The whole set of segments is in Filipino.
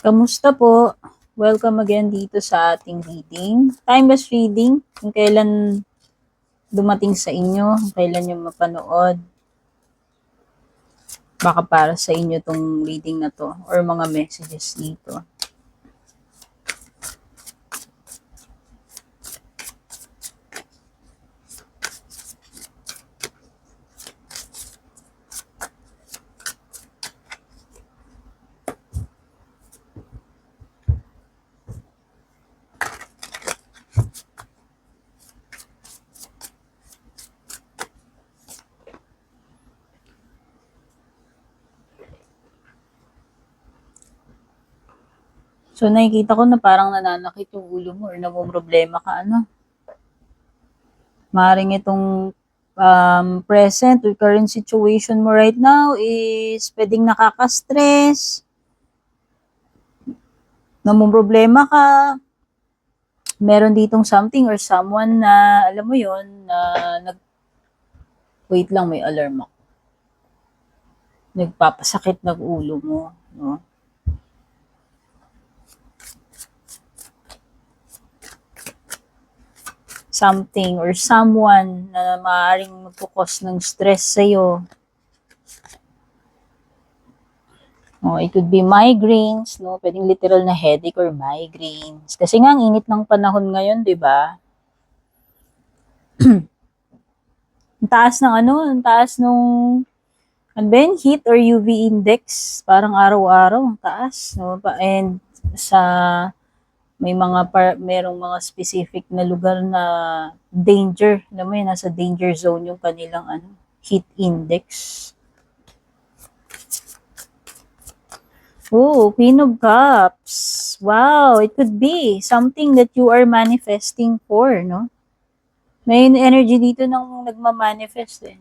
Kamusta po? Welcome again dito sa ating reading. Timeless reading, kung kailan dumating sa inyo, kung kailan yung mapanood. Baka para sa inyo tong reading na to or mga messages dito. So, nakikita ko na parang nananakit yung ulo mo or namumroblema ka, ano? Maring itong present or current situation mo right now is pwedeng nakaka-stress, namumroblema ka, meron ditong something or someone na, alam mo yon na wait lang, may alarm ako. Nagpapasakit ng ulo mo, no? Something or someone na maaaring magkukos ng stress sa'yo. Oh, it could be migraines, no? Pwedeng literal na headache or migraines. Kasi nga, ang init ng panahon ngayon, di ba? Ang taas ng ang taas nung heat or UV index, parang araw-araw, ang taas, no? And sa merong mga specific na lugar na danger, alam mo yun, nasa danger zone yung kanilang heat index. Oh, Queen of Cups. Wow, it could be something that you are manifesting for, no? May energy dito ng nagma-manifest eh.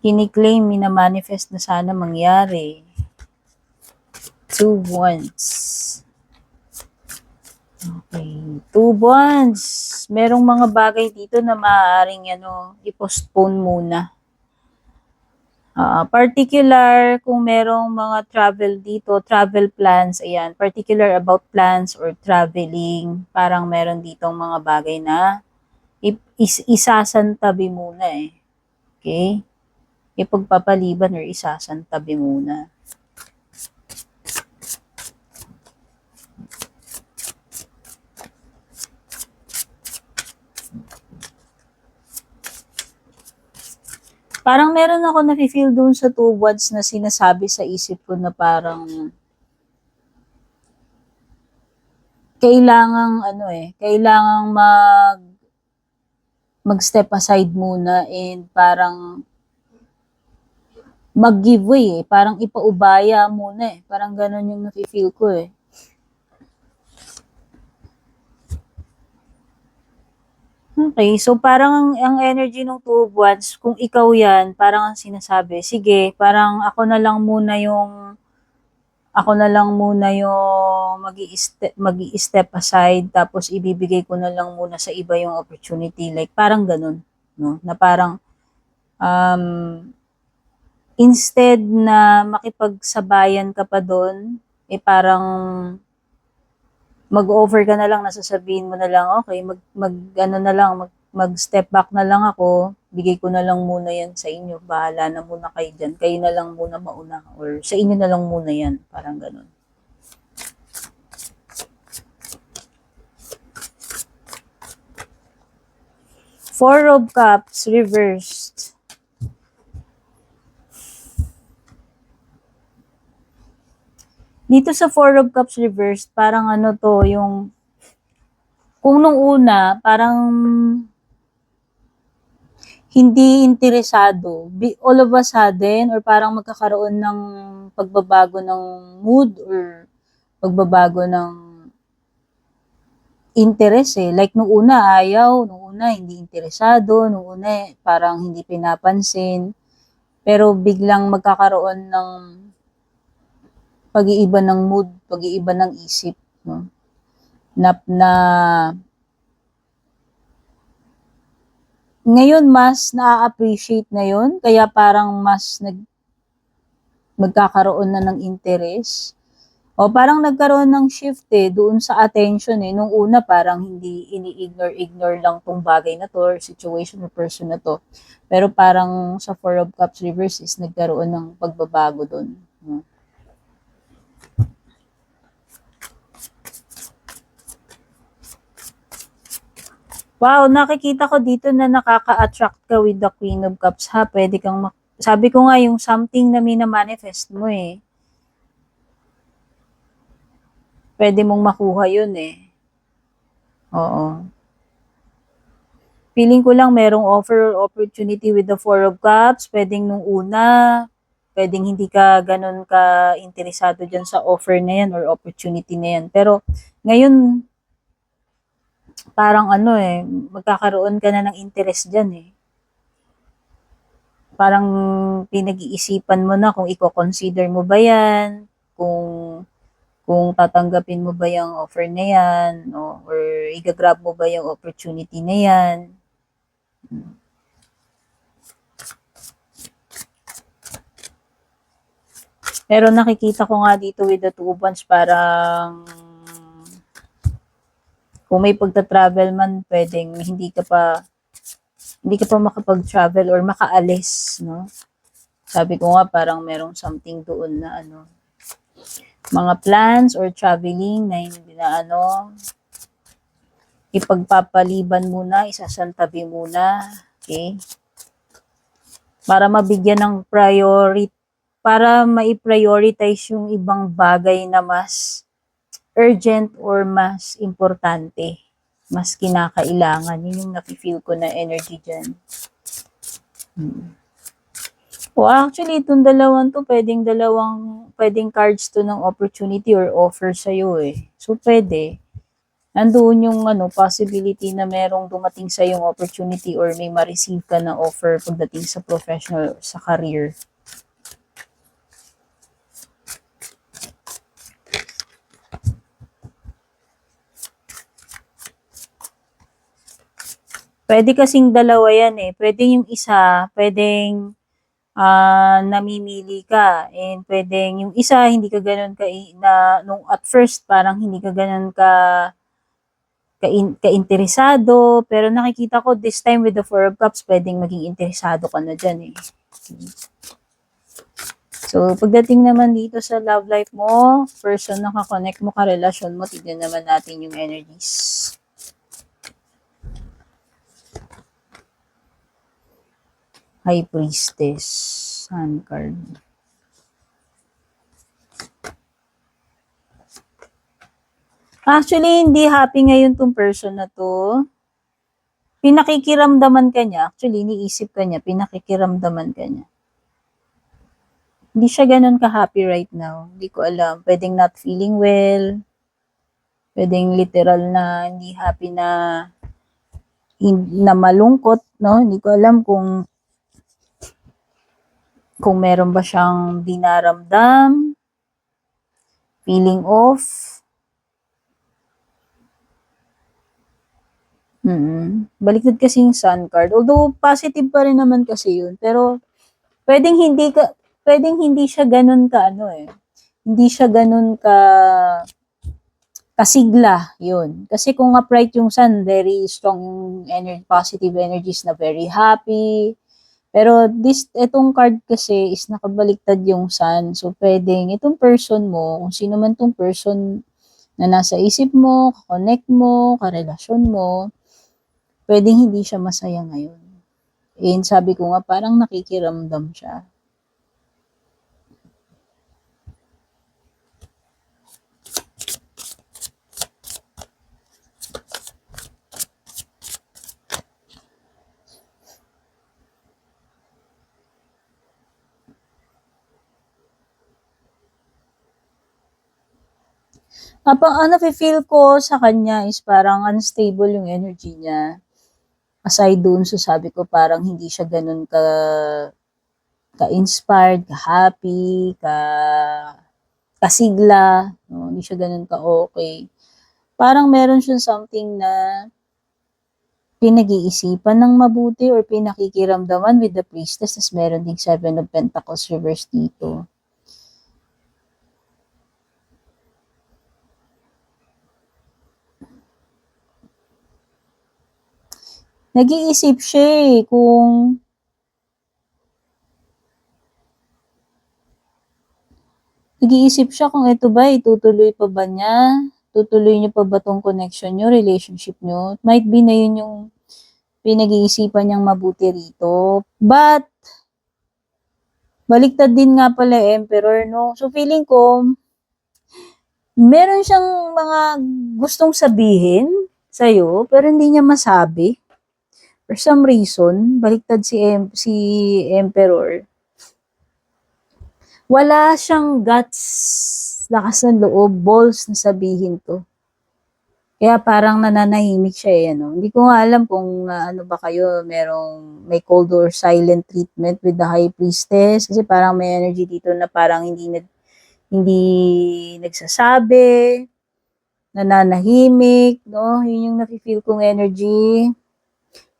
Kiniklaim, mina-manifest na sana mangyari. 2 Wands. Okay. 2 Wands. Merong mga bagay dito na maaaring i-postpone muna. Particular kung merong mga travel dito, travel plans, ayan, particular about plans or traveling, parang meron ditong mga bagay na isasantabi muna eh. Okay? Ipagpapaliban or isasantabi muna. Parang meron ako nafe-feel doon sa 2 words na sinasabi sa isip ko na parang kailangang mag-step aside muna and parang mag-give way eh. Parang ipaubaya muna eh. Parang ganun yung nafe-feel ko eh. Okay, so parang ang energy ng 2 Wands, kung ikaw yan, parang ang sinasabi, sige, parang ako na lang muna yung magi-step aside, tapos ibibigay ko na lang muna sa iba yung opportunity. Like, parang ganun, no? Na parang, instead na makipagsabayan ka pa doon, eh parang mag-over ka na lang, nasasabihin mo na lang, okay, mag-step back na lang ako, bigay ko na lang muna yan sa inyo, bahala na muna kayo dyan, kayo na lang muna mauna, or sa inyo na lang muna yan, parang ganun. Four of Cups, reversed. Dito sa Four of Cups reversed, parang yung kung nung una, parang hindi interesado, all of a sudden, or parang magkakaroon ng pagbabago ng mood or pagbabago ng interest eh. Like nung una ayaw, nung una hindi interesado, nung una parang hindi pinapansin, pero biglang magkakaroon ng pag-iiba ng mood, pag-iiba ng isip, no? Na ngayon mas na-appreciate na yon, kaya parang mas magkakaroon na ng interest. O parang nagkaroon ng shift doon sa attention Nung una parang hindi ini-ignore lang tong bagay na to or situation or person na to. Pero parang sa Four of Cups reverse is nagkaroon ng pagbabago doon. No? Wow, nakikita ko dito na nakaka-attract ka with the Queen of Cups ha. Pwede kang sabi ko nga yung something na mina-manifest mo Pwede mong makuha yun Oo. Feeling ko lang merong offer or opportunity with the Four of Cups. Pwedeng nung una, pwedeng hindi ka ganun ka interesado dyan sa offer na yan or opportunity na yan. Pero ngayon, parang magkakaroon ka na ng interest dyan Parang pinag-iisipan mo na kung i-consider mo ba yan, kung tatanggapin mo ba yung offer na yan, or i-grab mo ba yung opportunity na yan. Pero nakikita ko nga dito with the Two of Wands, parang kung may pagta-travel man, pwedeng hindi ka pa makapag-travel or makaalis, no? Sabi ko nga parang merong something doon na mga plans or traveling na hindi na ipagpapaliban muna, isasantabi muna, okay? Para mabigyan ng priority, para mai-prioritize yung ibang bagay na mas urgent or mas importante, mas kinakailangan. Yun yung nafe-feel ko na energy dyan. Actually, itong dalawang to, pwedeng cards to ng opportunity or offer sa'yo So, pwede. Nandoon yung possibility na merong dumating sa yung opportunity or may ma-receive ka na offer pagdating sa professional, sa career. Pwede kasing dalawa yan Pwede yung isa, pwedeng namimili ka. And pwedeng yung isa, hindi ka ganun nung at first, parang hindi ka ganun ka-interesado. Pero nakikita ko this time with the Four of Cups, pwedeng maging interesado ka na dyan So, pagdating naman dito sa love life mo, person na kakonect mo, karelasyon mo, tignan naman natin yung energies. High Priestess, Sun card. Actually, hindi happy ngayon tong person na to. Pinakikiramdaman ka niya. Actually, iniisip ka niya, pinakikiramdaman ka niya. Hindi siya ganun ka-happy right now. Hindi ko alam. Pwedeng not feeling well. Pwedeng literal na hindi happy na malungkot, no? Hindi ko alam kung meron ba siyang dinaramdam, feeling off. Baliktad kasi yung Sun card. Although positive pa rin naman kasi yun, pero pwedeng hindi siya ganun ka Hindi siya ganun kasigla yun. Kasi kung upright yung Sun, very strong yung positive energies na very happy. Pero itong card kasi is nakabaliktad yung Sun. So, pwedeng itong person mo, kung sino man tong person na nasa isip mo, connect mo, karelasyon mo, pwedeng hindi siya masaya ngayon. And sabi ko nga, parang nakikiramdam siya. Feel ko sa kanya is parang unstable yung energy niya. Aside doon so sabi ko parang hindi siya ganun ka-inspired, ka-happy, kasigla, no? Hindi siya ganun ka-okay. Parang meron siyang something na pinag-iisipan ng mabuti or pinakikiramdaman with the Priestess, tas meron ding Seven of Pentacles reverse dito. Nag-iisip siya kung nag-iisip siya kung ito ba, itutuloy pa ba niya? Tutuloy niyo pa ba tong connection niyo, relationship niyo? Might be na yun yung pinag-iisipan niyang mabuti rito. But, baliktad din nga pala Emperor, no? So, feeling ko, meron siyang mga gustong sabihin sa'yo, pero hindi niya masabi. For some reason, baliktad si Emperor. Wala siyang guts, lakas ng loob, balls na sabihin to. Kaya parang nananahimik siya ano. Hindi ko nga alam kung ano ba kayo, may cold or silent treatment with the High Priestess. Kasi parang may energy dito na parang hindi nagsasabi, nananahimik, no? Yun yung nafe-feel kong energy.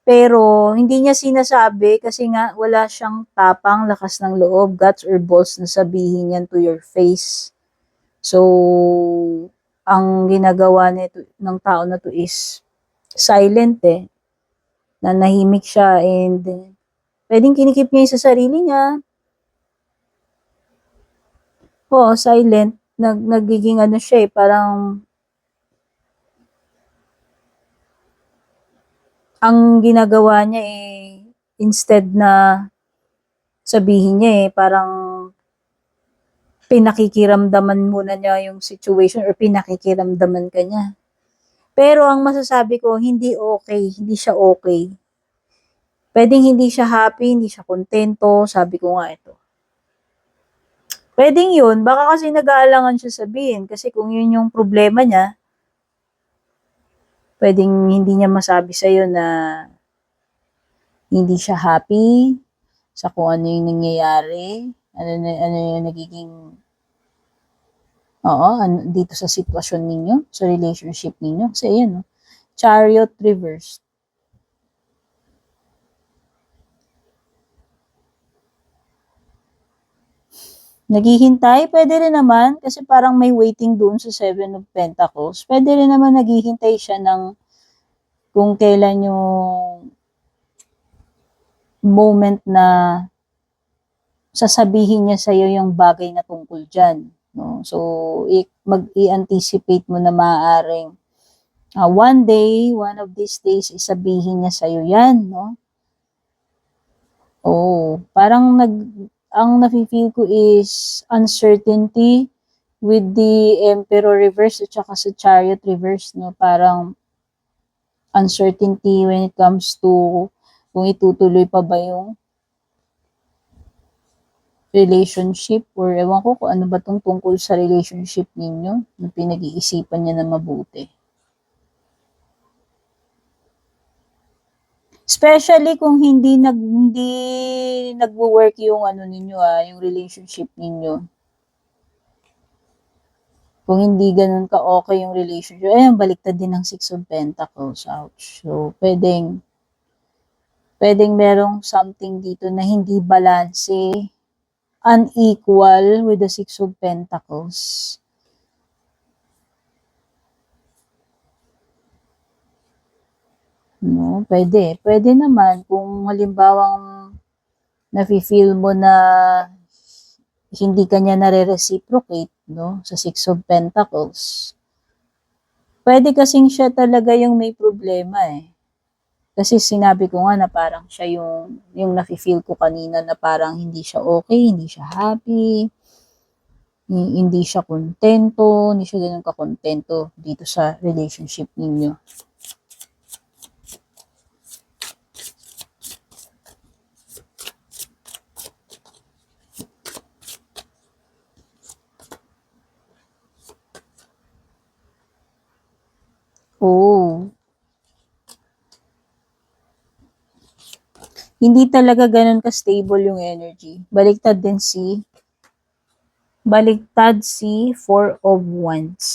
Pero, hindi niya sinasabi kasi nga wala siyang tapang, lakas ng loob, guts or balls na sabihin yan to your face. So, ang ginagawa nito ng tao na to is silent nanahimik siya and pwedeng kinikip niya yung sa sarili niya. Oo, silent. Nagiging ano siya parang ang ginagawa niya instead na sabihin niya parang pinakikiramdaman muna niya yung situation or pinakikiramdaman ka niya. Pero ang masasabi ko, hindi okay. Hindi siya okay. Pwedeng hindi siya happy, hindi siya kontento. Sabi ko nga ito. Pwedeng yun. Baka kasi nag-aalangan siya sabihin. Kasi kung yun yung problema niya, pwedeng hindi niya masabi sa'yo na hindi siya happy sa kung ano yung nangyayari. Ano yung nagiging dito sa sitwasyon ninyo, sa relationship ninyo. Kasi ayan, Chariot reversed. Naghihintay, pwede rin naman, kasi parang may waiting doon sa Seven of Pentacles. Pwede rin naman naghihintay siya ng kung kailan yung moment na sasabihin niya sa'yo yung bagay na tungkol dyan. No? So, mag-i-anticipate mo na maaaring one day, one of these days, isabihin niya sa'yo yan. No? Parang ang nafe-feel ko is uncertainty with the Emperor reverse at saka sa Chariot reverse, no? Parang uncertainty when it comes to kung itutuloy pa ba yung relationship or ewan ko kung ano ba tong tungkol sa relationship ninyo na pinag-iisipan niya na mabuti. Especially kung hindi nagwo-work yung ano ninyo yung relationship ninyo. Kung hindi ganun ka okay yung relationship, ayun, baliktad din ng Six of Pentacles. Ouch. So, pwedeng merong something dito na hindi balanse, unequal with the Six of Pentacles. No, pwede. Pwede naman kung halimbawang nafe-feel mo na hindi kanya nare-reciprocate, no, sa Six of Pentacles. Pwede kasing siya talaga yung may problema Kasi sinabi ko nga na parang siya yung nafe-feel ko kanina na parang hindi siya okay, hindi siya happy, hindi siya kontento, hindi siya ganun kakontento dito sa relationship ninyo. Oh. Hindi talaga ganun ka-stable yung energy. Baliktad si Four of Wands.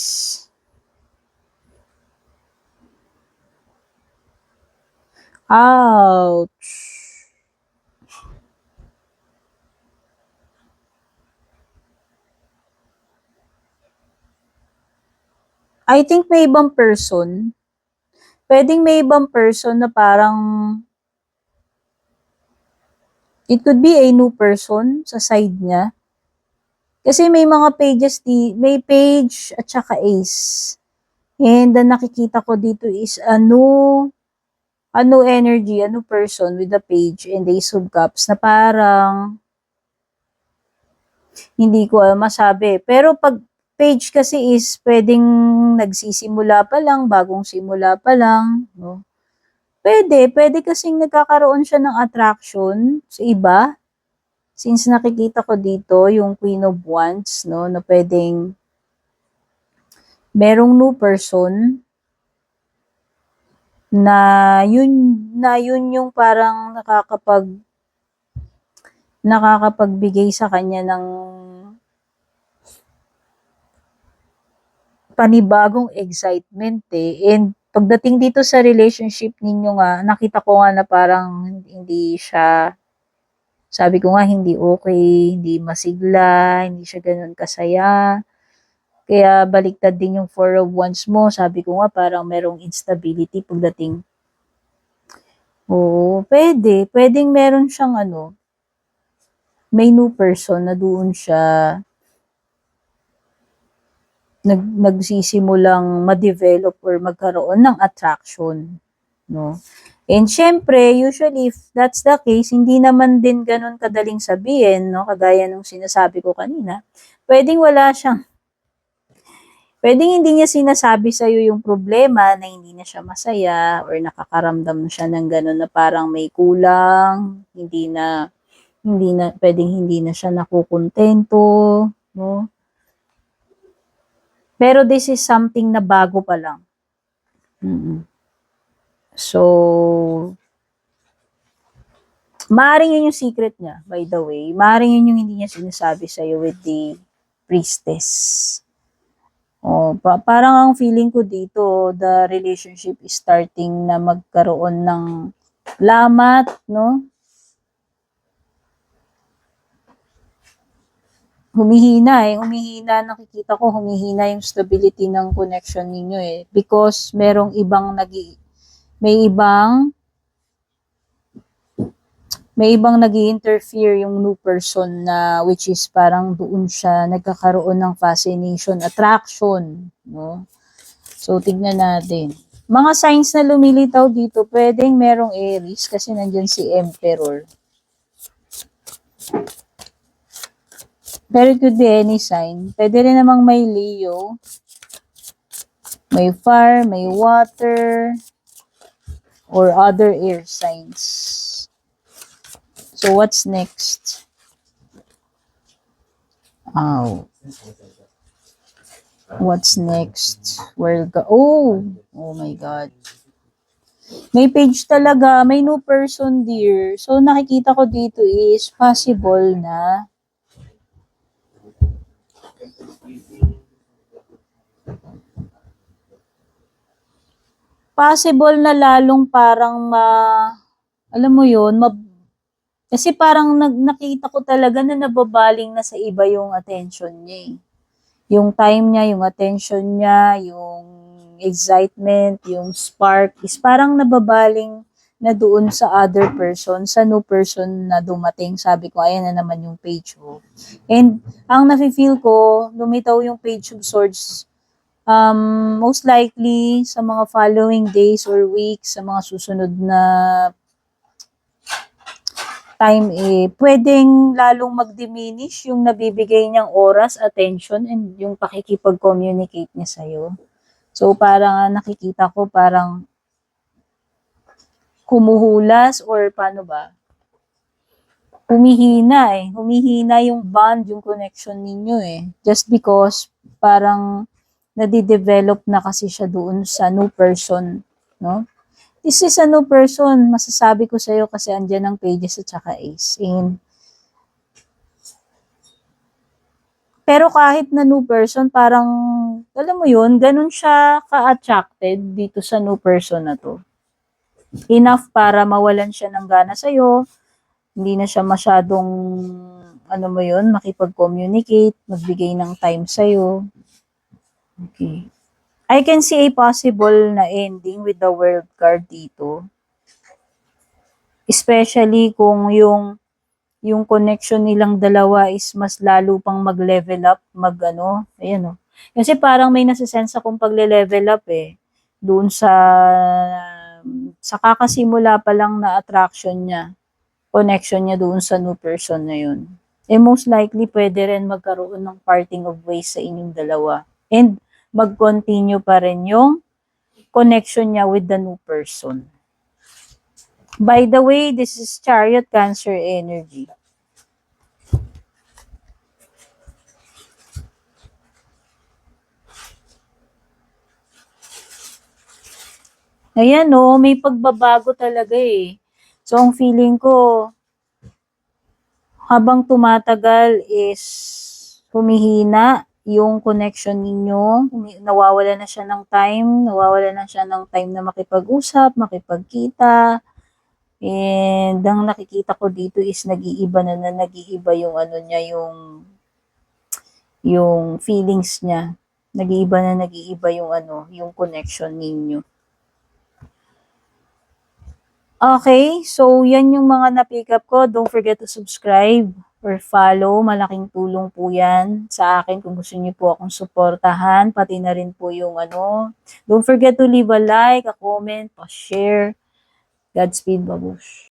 Ouch! I think may ibang person, Pwedeng may ibang person na parang it could be a new person sa side niya. Kasi may mga pages may page at saka ace. And the nakikita ko dito is a new energy, a new person with the page and the ace of cups na parang hindi ko masabi. Pero pag page kasi is pwedeng nagsisimula pa lang, bagong simula pa lang, no? Pwede kasing nagkakaroon siya ng attraction sa iba. Since nakikita ko dito yung Queen of Wands, no, na pwedeng merong new person na yun yung parang nakakapagbigay sa kanya ng panibagong excitement And pagdating dito sa relationship ninyo nga, nakita ko nga na parang hindi siya, sabi ko nga hindi okay, hindi masigla, hindi siya ganun kasaya. Kaya baliktad din yung 4 of Wands mo. Sabi ko nga parang merong instability pagdating. Oo, pwedeng meron siyang may new person na doon siya nagsisimulang ma-develop or magkaroon ng attraction, no? And syempre, usually if that's the case, hindi naman din ganun kadaling sabihin, no? Kagaya nung sinasabi ko kanina. Pwedeng hindi niya sinasabi sa iyo yung problema na hindi na siya masaya or nakakaramdam siya ng ganun na parang may kulang, pwedeng hindi na siya nakukuntento, no? Pero this is something na bago pa lang. So, maaaring yun yung secret niya, by the way. Maaaring yun yung hindi niya sinasabi sa'yo with the priestess. Parang ang feeling ko dito, the relationship is starting na magkaroon ng lamat, no? Humihina, nakikita ko humihina yung stability ng connection ninyo because may ibang nag-i-interfere yung new person na which is parang doon siya nagkakaroon ng fascination, attraction, no? So tignan natin. Mga signs na lumilitaw dito, pwedeng merong Aries kasi nandiyan si Emperor. Pero it could be any sign. Pwede rin namang may Leo, may fire, may water, or other air signs. So, what's next? What's next? Oh my God. May page talaga, may new person dear. So, nakikita ko dito is possible na lalong parang alam mo yun, kasi parang nakita ko talaga na nababaling na sa iba yung attention niya Yung time niya, yung attention niya, yung excitement, yung spark is parang nababaling na doon sa other person, sa new person na dumating. Sabi ko, ayan na naman yung page ko. And ang nafe-feel ko, lumitaw yung page of swords most likely sa mga following days or weeks, sa mga susunod na time pwedeng lalong mag-diminish yung nabibigay niyang oras, attention, and yung pakikipag-communicate niya sa'yo. So, parang nakikita ko parang humuhulas or paano ba? Humihina yung bond, yung connection ninyo Just because parang nadidevelop na kasi siya doon sa new person, no? This is a new person, masasabi ko sa'yo kasi andyan ang pages at saka ace. Pero kahit na new person, parang, alam mo yun, ganun siya ka-attracted dito sa new person na to. Enough para mawalan siya ng gana sa'yo, hindi na siya masyadong, makipag-communicate, magbigay ng time sa'yo. Okay. I can see a possible na ending with the world card dito. Especially kung yung connection nilang dalawa is mas lalo pang mag-level up, ayan o. Kasi parang may nasisense akong pagle-level up eh. Doon sa kakasimula pa lang na attraction niya, connection niya doon sa new person na yun. Eh most likely, pwede rin magkaroon ng parting of ways sa inyong dalawa. And mag-continue pa rin yung connection niya with the new person. By the way, this is Chariot Cancer energy. Ayan o, may pagbabago talaga eh. So, ang feeling ko, habang tumatagal is humihina yung connection ninyo. Nawawala na siya ng time. Nawawala na siya ng time na makipag-usap, makipagkita. And ang nakikita ko dito is nag-iiba yung ano niya, yung feelings niya. Nag-iiba yung yung connection ninyo. Okay, so yan yung mga na-pick up ko. Don't forget to subscribe or follow. Malaking tulong po yan sa akin kung gusto niyo po akong suportahan. Pati na rin po yung Don't forget to leave a like, a comment, a share. Godspeed, babush.